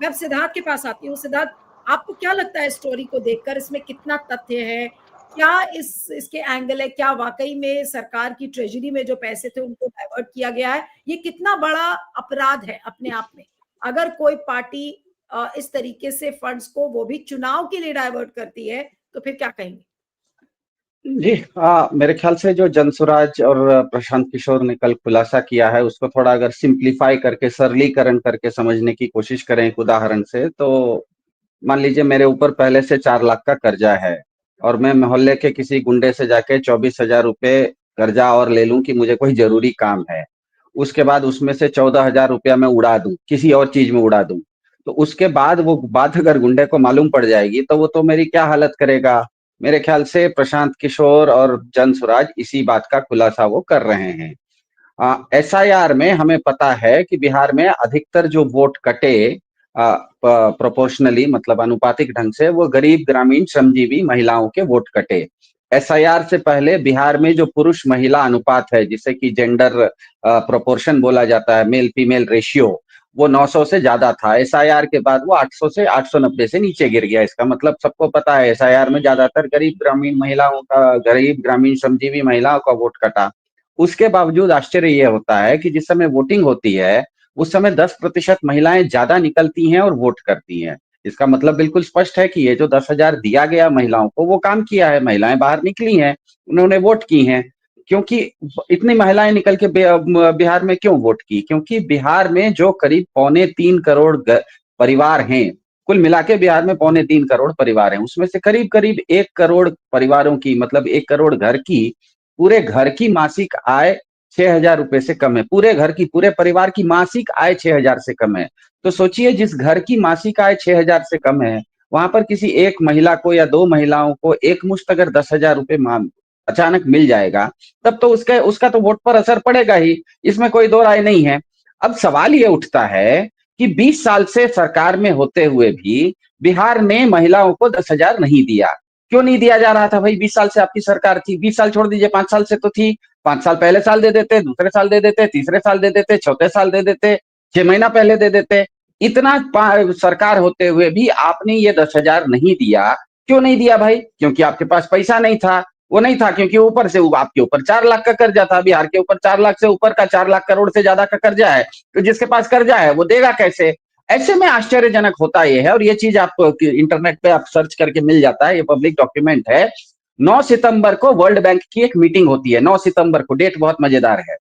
मैं अब सिद्धार्थ के पास आती हूँ। सिद्धार्थ, आपको क्या लगता है स्टोरी को देखकर, इसमें कितना तथ्य है? क्या इसके एंगल है? क्या वाकई में सरकार की ट्रेजरी में जो पैसे थे उनको डाइवर्ट किया गया है? ये कितना बड़ा अपराध है अपने आप में, अगर कोई पार्टी इस तरीके से फंड्स को, वो भी चुनाव के लिए, डाइवर्ट करती है, तो फिर क्या कहेंगे? जी, मेरे ख्याल से जो जनसुराज और प्रशांत किशोर ने कल खुलासा किया है उसको थोड़ा अगर सिंप्लीफाई करके, सरलीकरण करके समझने की कोशिश करें एक उदाहरण से, तो मान लीजिए मेरे ऊपर पहले से 4 लाख का कर्जा है और मैं मोहल्ले के किसी गुंडे से जाके 24,000 रुपए कर्जा और ले लूं कि मुझे कोई जरूरी काम है। उसके बाद उसमें से 14,000 रुपया मैं उड़ा दूं, किसी और चीज में उड़ा दूं, तो उसके बाद वो बात अगर गुंडे को मालूम पड़ जाएगी तो वो तो मेरी क्या हालत करेगा। मेरे ख्याल से प्रशांत किशोर और जनसुराज इसी बात का खुलासा वो कर रहे हैं। एसआईआर में हमें पता है कि बिहार में अधिकतर जो वोट कटे प्रोपोर्शनली, मतलब अनुपातिक ढंग से, वो गरीब ग्रामीण श्रमजीवी महिलाओं के वोट कटे। एसआईआर से पहले बिहार में जो पुरुष महिला अनुपात है, जिसे कि जेंडर प्रोपोर्शन बोला जाता है, मेल फीमेल रेशियो, वो 900 से ज्यादा था। एसआईआर के बाद वो 800 से 890 से नीचे गिर गया। इसका मतलब सबको पता है एसआईआर में ज्यादातर गरीब ग्रामीण महिलाओं का, गरीब ग्रामीण श्रमजीवी महिलाओं का वोट कटा। उसके बावजूद आश्चर्य यह होता है कि जिस समय वोटिंग होती है उस समय 10% महिलाएं ज्यादा निकलती हैं और वोट करती हैं। इसका मतलब बिल्कुल स्पष्ट है कि ये जो 10,000 दिया गया महिलाओं को, वो काम किया है। महिलाएं बाहर निकली हैं, उन्होंने वोट की हैं। क्योंकि इतनी महिलाएं निकल के बिहार में क्यों वोट की? क्योंकि बिहार में जो करीब 2.25 करोड़ परिवार हैं, कुल मिला के बिहार में 2.25 करोड़ परिवार हैं, उसमें से करीब करीब 1 करोड़ परिवारों की, मतलब 1 करोड़ घर की, पूरे घर की मासिक आय 6,000 रुपए से कम है। पूरे घर की, पूरे परिवार की मासिक आय 6,000 से कम है। तो सोचिए, जिस घर की मासिक आय 6,000 से कम है, वहां पर किसी एक महिला को या दो महिलाओं को एक मुश्त अगर 10,000 रुपए अचानक मिल जाएगा, तब तो उसका उसका तो वोट पर असर पड़ेगा ही। इसमें कोई दो राय नहीं है। अब सवाल ये उठता है कि 20 साल से सरकार में होते हुए भी बिहार ने महिलाओं को 10,000 नहीं दिया। क्यों नहीं दिया जा रहा था भाई? 20 साल से आपकी सरकार थी। 20 साल छोड़ दीजिए, 5 साल से तो थी। 5 साल पहले साल दे देते, दूसरे साल दे देते, तीसरे साल दे देते, चौथे साल दे देते, 6 महीना पहले दे देते। इतना सरकार होते हुए भी आपने ये 10,000 नहीं दिया। क्यों नहीं दिया भाई? क्योंकि आपके पास पैसा नहीं था। वो नहीं था क्योंकि ऊपर से आपके ऊपर 4 लाख का कर्जा था। बिहार के ऊपर 4 लाख से ऊपर का, 4 लाख करोड़ से ज्यादा का कर्जा है। तो जिसके पास कर्जा है वो देगा कैसे? ऐसे में आश्चर्यजनक होता यह है, और ये चीज आप इंटरनेट पे आप सर्च करके मिल जाता है, ये पब्लिक डॉक्यूमेंट है। 9 सितंबर को वर्ल्ड बैंक की एक मीटिंग होती है। 9 सितंबर को, डेट बहुत मजेदार है।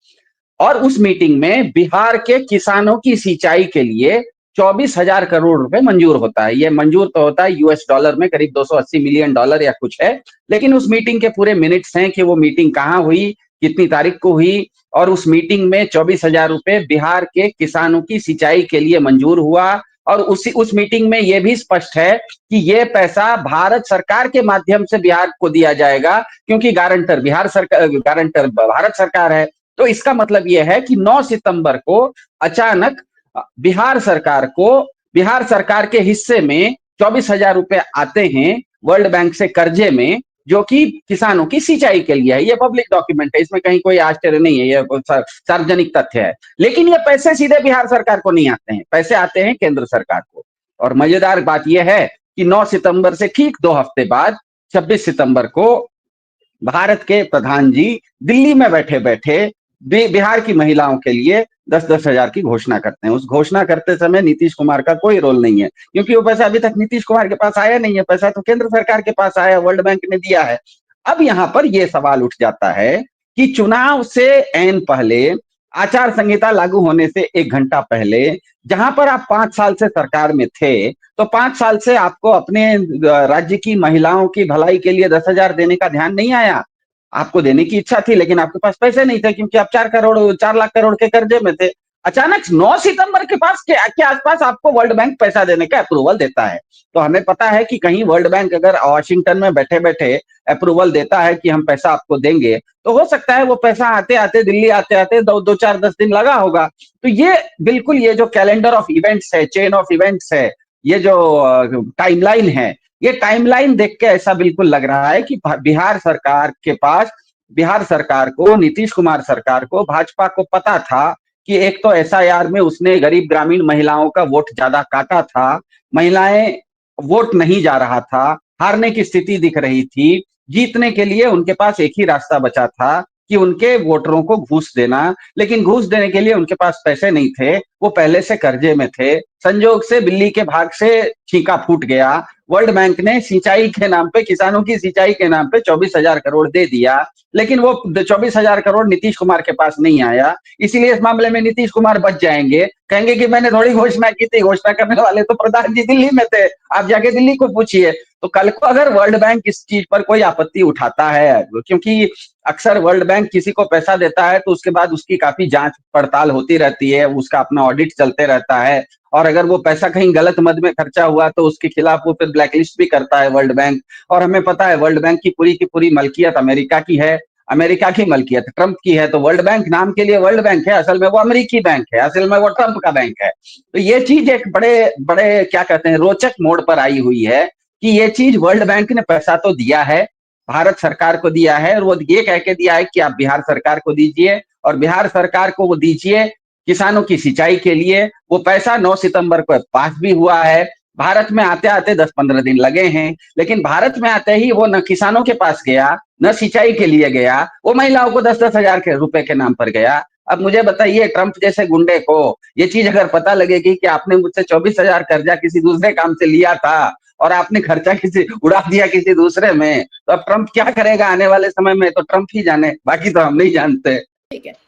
और उस मीटिंग में बिहार के किसानों की सिंचाई के लिए 24,000 करोड़ रुपए मंजूर होता है। ये मंजूर तो होता है यूएस डॉलर में, करीब 280 मिलियन डॉलर या कुछ है। लेकिन उस मीटिंग के पूरे मिनट्स हैं कि वो मीटिंग कहाँ हुई, कितनी तारीख को हुई, और उस मीटिंग में 24,000 रुपए बिहार के किसानों की सिंचाई के लिए मंजूर हुआ। और उस मीटिंग में यह भी स्पष्ट है कि यह पैसा भारत सरकार के माध्यम से बिहार को दिया जाएगा, क्योंकि गारंटर बिहार सरकार, गारंटर भारत सरकार है। तो इसका मतलब यह है कि 9 सितंबर को अचानक बिहार सरकार को, बिहार सरकार के हिस्से में 24,000 रुपए आते हैं वर्ल्ड बैंक से कर्जे में, जो कि किसानों की सिंचाई के लिए है। ये पब्लिक डॉक्यूमेंट है, इसमें कहीं कोई आश्चर्य नहीं है, ये सार्वजनिक तथ्य है। लेकिन ये पैसे सीधे बिहार सरकार को नहीं आते हैं, पैसे आते हैं केंद्र सरकार को। और मजेदार बात यह है कि 9 सितंबर से ठीक 2 हफ्ते बाद, 26 सितंबर को, भारत के प्रधान जी दिल्ली में बैठे बैठे बिहार की महिलाओं के लिए 10-10 हजार की घोषणा करते हैं। उस घोषणा करते समय नीतीश कुमार का कोई रोल नहीं है, क्योंकि वो पैसा अभी तक नीतीश कुमार के पास आया नहीं है। पैसा तो केंद्र सरकार के पास आया, वर्ल्ड बैंक ने दिया है। अब यहां पर यह सवाल उठ जाता है कि चुनाव से ऐन पहले, आचार संहिता लागू होने से 1 घंटा पहले, जहां पर आप 5 साल से सरकार में थे, तो 5 साल से आपको अपने राज्य की महिलाओं की भलाई के लिए 10,000 देने का ध्यान नहीं आया। आपको देने की इच्छा थी, लेकिन आपके पास पैसे नहीं थे, क्योंकि आप 4 लाख करोड़ के कर्जे में थे। अचानक 9 सितंबर के पास के आसपास आपको वर्ल्ड बैंक पैसा देने का अप्रूवल देता है। तो हमें पता है कि कहीं वर्ल्ड बैंक अगर वॉशिंगटन में बैठे बैठे अप्रूवल देता है कि हम पैसा आपको देंगे, तो हो सकता है वो पैसा आते आते, दिल्ली आते आते 2-4-10 दिन लगा होगा। तो ये बिल्कुल, ये जो कैलेंडर ऑफ इवेंट्स है, चेन ऑफ इवेंट्स है, ये जो टाइमलाइन है, ये टाइमलाइन देख के ऐसा बिल्कुल लग रहा है कि बिहार सरकार के पास, बिहार सरकार को, नीतीश कुमार सरकार को, भाजपा को पता था कि एक तो एसआईआर में उसने गरीब ग्रामीण महिलाओं का वोट ज्यादा काटा था, महिलाएं वोट नहीं जा रहा था, हारने की स्थिति दिख रही थी। जीतने के लिए उनके पास एक ही रास्ता बचा था कि उनके वोटरों को घूस देना, लेकिन घूस देने के लिए उनके पास पैसे नहीं थे, वो पहले से कर्जे में थे। संजोग से बिल्ली के भाग से छींका फूट गया। वर्ल्ड बैंक ने सिंचाई के नाम पे, किसानों की सिंचाई के नाम पे 24,000 करोड़ दे दिया, लेकिन वो 24,000 करोड़ नीतीश कुमार के पास नहीं आया। इसीलिए इस मामले में नीतीश कुमार बच जाएंगे, कहेंगे कि मैंने थोड़ी घोषणा की थी, घोषणा करने वाले तो प्रधान जी दिल्ली में थे, आप जाके दिल्ली को पूछिए। तो कल को अगर वर्ल्ड बैंक इस चीज पर कोई आपत्ति उठाता है, क्योंकि अक्सर वर्ल्ड बैंक किसी को पैसा देता है तो उसके बाद उसकी काफी जांच पड़ताल होती रहती है, उसका अपना ऑडिट चलते रहता है, और अगर वो पैसा कहीं गलत मद में खर्चा हुआ तो उसके खिलाफ वो फिर ब्लैकलिस्ट भी करता है वर्ल्ड बैंक। और हमें पता है वर्ल्ड बैंक की पूरी मलकियत अमेरिका की है, अमेरिका की मलकियत ट्रंप की है। तो वर्ल्ड बैंक नाम के लिए वर्ल्ड बैंक है, असल में वो अमेरिकी बैंक है, असल में वो ट्रंप का बैंक है। तो ये चीज एक बड़े बड़े क्या कहते हैं, रोचक मोड़ पर आई हुई है कि ये चीज वर्ल्ड बैंक ने पैसा तो दिया है, भारत सरकार को दिया है, और वो ये कह के दिया है कि आप बिहार सरकार को दीजिए, और बिहार सरकार को वो दीजिए किसानों की सिंचाई के लिए। वो पैसा 9 सितंबर को पास भी हुआ है। भारत में आते आते 10-15 दिन लगे हैं, लेकिन भारत में आते ही वो न किसानों के पास गया, न सिंचाई के लिए गया, वो महिलाओं को 10-10 हजार के रुपए के नाम पर गया। अब मुझे बताइए, ट्रंप जैसे गुंडे को ये चीज अगर पता लगेगी कि आपने मुझसे 24,000 कर्जा किसी दूसरे काम से लिया था और आपने खर्चा किसी उड़ा दिया किसी दूसरे में, तो अब ट्रंप क्या करेगा आने वाले समय में, तो ट्रंप ही जाने, बाकी तो हम नहीं जानते। ठीक है।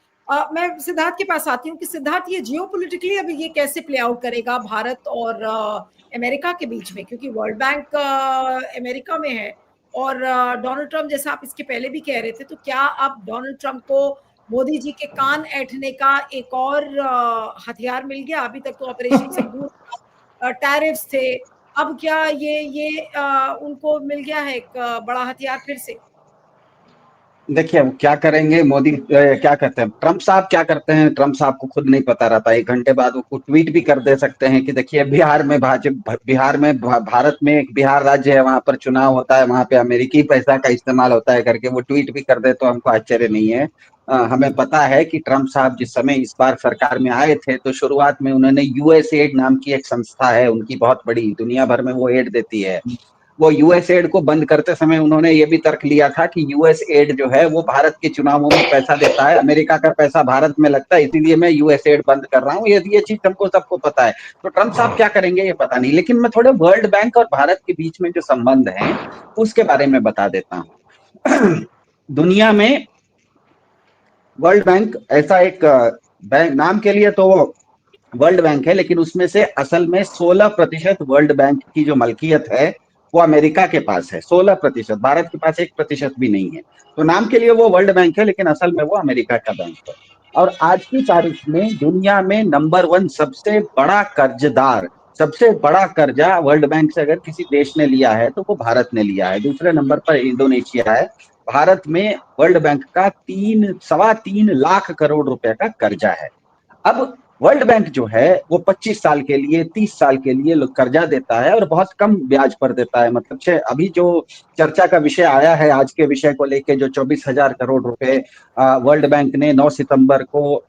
मैं सिद्धार्थ के पास आती हूँ कि सिद्धार्थ, ये जियोपॉलिटिकली अभी ये कैसे प्ले आउट करेगा भारत और अमेरिका के बीच में, क्योंकि वर्ल्ड बैंक अमेरिका में है और डोनाल्ड ट्रंप, जैसा आप इसके पहले भी कह रहे थे, तो क्या आप डोनाल्ड ट्रंप को मोदी जी के कान ऐंठने का एक और हथियार मिल गया? अभी तक तो ऑपरेशन सिंदूर, टैरिफ्स थे, अब क्या ये उनको मिल गया है एक बड़ा हथियार फिर से? देखिए अब क्या करेंगे मोदी, क्या कहते हैं ट्रंप साहब, क्या करते हैं ट्रंप साहब को खुद नहीं पता रहता। 1 घंटे बाद वो ट्वीट भी कर दे सकते हैं कि देखिए बिहार में भारत में एक बिहार राज्य है, वहां पर चुनाव होता है, वहां पे अमेरिकी पैसा का इस्तेमाल होता है करके वो ट्वीट भी कर दे, तो हमको आश्चर्य नहीं है। हमें पता है कि ट्रंप साहब जिस समय इस बार सरकार में आए थे तो शुरुआत में उन्होंने यूएस एड नाम की एक संस्था है उनकी, बहुत बड़ी, दुनिया भर में वो एड देती है। वो यूएस एड को बंद करते समय उन्होंने ये भी तर्क लिया था कि यूएस एड जो है वो भारत के चुनावों में पैसा देता है, अमेरिका का पैसा भारत में लगता है, इसीलिए मैं यूएस एड बंद कर रहा हूँ। ये चीज हमको सबको पता है। तो ट्रंप साहब क्या करेंगे ये पता नहीं, लेकिन मैं थोड़े वर्ल्ड बैंक और भारत के बीच में जो संबंध है उसके बारे में बता देता हूँ। दुनिया में वर्ल्ड बैंक ऐसा एक बैंक, नाम के लिए तो वो वर्ल्ड बैंक है, लेकिन उसमें से असल में 16% वर्ल्ड बैंक की जो मलकियत है वो अमेरिका के पास है। 16%, भारत के पास 1% भी नहीं है। तो नाम के लिए वो वर्ल्ड बैंक है, लेकिन असल में वो अमेरिका का बैंक है। और आज की तारीख में दुनिया में नंबर 1 सबसे बड़ा कर्जदार, सबसे बड़ा कर्जा वर्ल्ड बैंक से अगर किसी देश ने लिया है तो वो भारत ने लिया है। दूसरे नंबर पर इंडोनेशिया है। भारत में वर्ल्ड बैंक का 3.25 लाख करोड़ रुपए का कर्जा है। अब वर्ल्ड बैंक जो है वो 25 साल के लिए, 30 साल के लिए कर्जा देता है और बहुत कम ब्याज पर देता है। मतलब अभी जो चर्चा का विषय आया है आज के विषय को लेके, जो 24,000 करोड़ रुपए वर्ल्ड बैंक ने 9 सितंबर को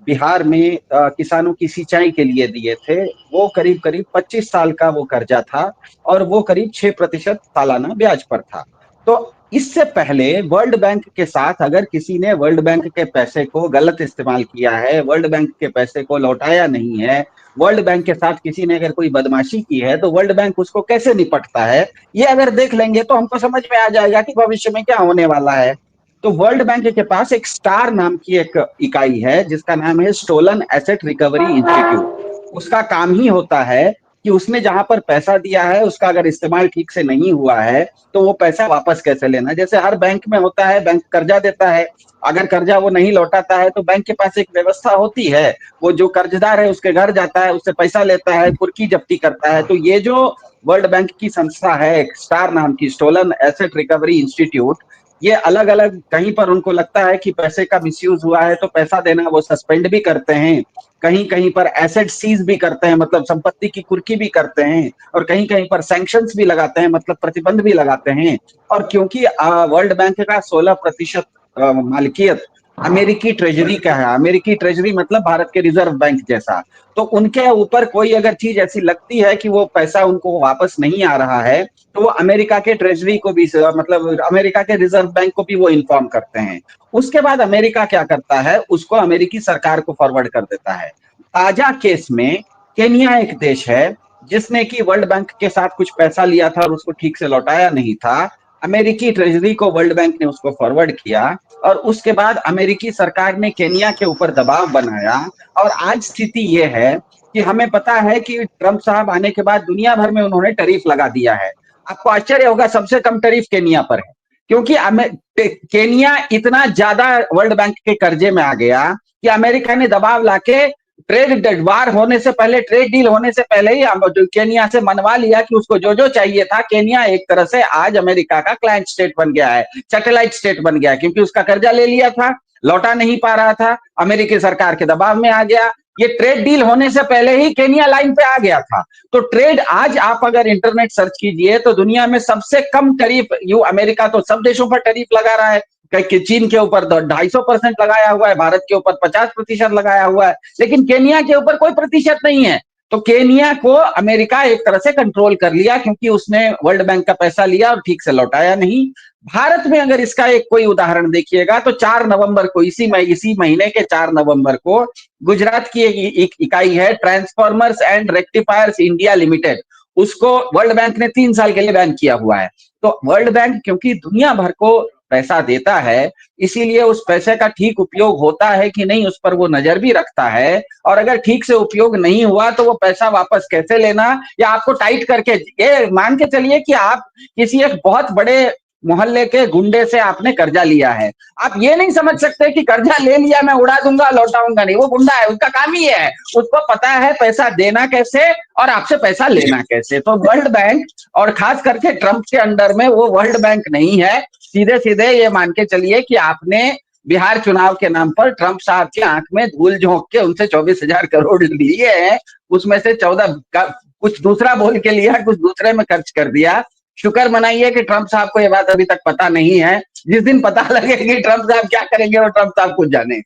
बिहार में किसानों की सिंचाई के लिए दिए थे, वो करीब करीब 25 साल का वो कर्जा था और वो करीब 6% सालाना ब्याज पर था। तो इससे पहले वर्ल्ड बैंक के साथ अगर किसी ने वर्ल्ड बैंक के पैसे को गलत इस्तेमाल किया है, वर्ल्ड बैंक के पैसे को लौटाया नहीं है, वर्ल्ड बैंक के साथ किसी ने अगर कोई बदमाशी की है, तो वर्ल्ड बैंक उसको कैसे निपटता है ये अगर देख लेंगे तो हमको समझ में आ जाएगा कि भविष्य में क्या होने वाला है। तो वर्ल्ड बैंक के पास एक स्टार नाम की एक इकाई है जिसका नाम है स्टोलन एसेट रिकवरी इंस्टीट्यूट। उसका काम ही होता है कि उसने जहां पर पैसा दिया है उसका अगर इस्तेमाल ठीक से नहीं हुआ है तो वो पैसा वापस कैसे लेना। जैसे हर बैंक में होता है, बैंक कर्जा देता है, अगर कर्जा वो नहीं लौटाता है तो बैंक के पास एक व्यवस्था होती है, वो जो कर्जदार है उसके घर जाता है, उससे पैसा लेता है, कुर्की जब्ती करता है। तो ये जो वर्ल्ड बैंक की संस्था है एक स्टार नाम की, स्टोलन एसेट रिकवरी इंस्टीट्यूट, ये अलग अलग कहीं पर उनको लगता है कि पैसे का मिसयूज हुआ है तो पैसा देना वो सस्पेंड भी करते हैं, कहीं कहीं पर एसेट सीज भी करते हैं, मतलब संपत्ति की कुर्की भी करते हैं, और कहीं कहीं पर सैंक्शंस भी लगाते हैं, मतलब प्रतिबंध भी लगाते हैं। और क्योंकि वर्ल्ड बैंक का 16% मालिकियत अमेरिकी ट्रेजरी का है। अमेरिकी ट्रेजरी मतलब भारत के रिजर्व बैंक जैसा। तो उनके ऊपर कोई अगर चीज ऐसी लगती है कि वो पैसा उनको वापस नहीं आ रहा है, तो वो अमेरिका के ट्रेजरी को भी, मतलब अमेरिका के रिजर्व बैंक को भी वो इन्फॉर्म करते हैं। उसके बाद अमेरिका क्या करता है, उसको अमेरिकी सरकार को फॉरवर्ड कर देता है। ताजा केस में केनिया एक देश है जिसने कि वर्ल्ड बैंक के साथ कुछ पैसा लिया था और उसको ठीक से लौटाया नहीं था। अमेरिकी ट्रेजरी को वर्ल्ड बैंक ने उसको फॉरवर्ड किया, और उसके बाद अमेरिकी सरकार ने केनिया के ऊपर दबाव बनाया। और आज स्थिति ये है कि हमें पता है कि ट्रंप साहब आने के बाद दुनिया भर में उन्होंने टैरिफ लगा दिया है। आपको आश्चर्य होगा, सबसे कम टैरिफ केनिया पर है, क्योंकि केनिया इतना ज्यादा वर्ल्ड बैंक के कर्जे में आ गया कि अमेरिका ने दबाव लाके ट्रेड वार होने से पहले, ट्रेड डील होने से पहले ही केनिया से मनवा लिया कि उसको जो जो चाहिए था। केनिया एक तरह से आज अमेरिका का क्लाइंट स्टेट बन गया है, सैटेलाइट स्टेट बन गया है, क्योंकि उसका कर्जा ले लिया था, लौटा नहीं पा रहा था, अमेरिकी सरकार के दबाव में आ गया। ये ट्रेड डील होने से पहले ही केनिया लाइन पे आ गया था। तो ट्रेड, आज आप अगर इंटरनेट सर्च कीजिए तो दुनिया में सबसे कम टैरिफ, यू अमेरिका तो सब देशों पर टैरिफ लगा रहा है, चीन के ऊपर 250% लगाया हुआ है, भारत के ऊपर 50% लगाया हुआ है, लेकिन केनिया के ऊपर कोई प्रतिशत नहीं है। तो केनिया को अमेरिका एक तरह से कंट्रोल कर लिया, क्योंकि उसने वर्ल्ड बैंक का पैसा लिया और ठीक से लौटाया नहीं। भारत में अगर इसका एक कोई उदाहरण देखिएगा तो 4 नवंबर को, इसी महीने के 4 नवंबर को गुजरात की एक इकाई है transformers and rectifiers India limited, उसको वर्ल्ड बैंक ने 3 साल के लिए बैन किया हुआ है। तो वर्ल्ड बैंक क्योंकि दुनिया भर को पैसा देता है, इसीलिए उस पैसे का ठीक उपयोग होता है कि नहीं उस पर वो नजर भी रखता है। और अगर ठीक से उपयोग नहीं हुआ तो वो पैसा वापस कैसे लेना, या आपको टाइट करके, ये मान के चलिए कि आप किसी एक बहुत बड़े मोहल्ले के गुंडे से आपने कर्जा लिया है, आप ये नहीं समझ सकते कि कर्जा ले लिया मैं उड़ा दूंगा लौटाऊंगा नहीं। वो गुंडा है, उसका काम ही है, उसको पता है पैसा देना कैसे और आपसे पैसा लेना कैसे। तो वर्ल्ड बैंक, और खास करके ट्रंप के अंडर में, वो वर्ल्ड बैंक नहीं है। सीधे सीधे ये मान के चलिए कि आपने बिहार चुनाव के नाम पर ट्रंप साहब की आंख में धूल झोंक के उनसे 24,000 करोड़ लिए हैं, उसमें से 14 का कुछ दूसरा बोल के लिया, कुछ दूसरे में खर्च कर दिया। शुक्र मनाइए कि ट्रंप साहब को ये बात अभी तक पता नहीं है। जिस दिन पता लगे कि ट्रंप साहब क्या करेंगे वो ट्रंप साहब खुद जाने।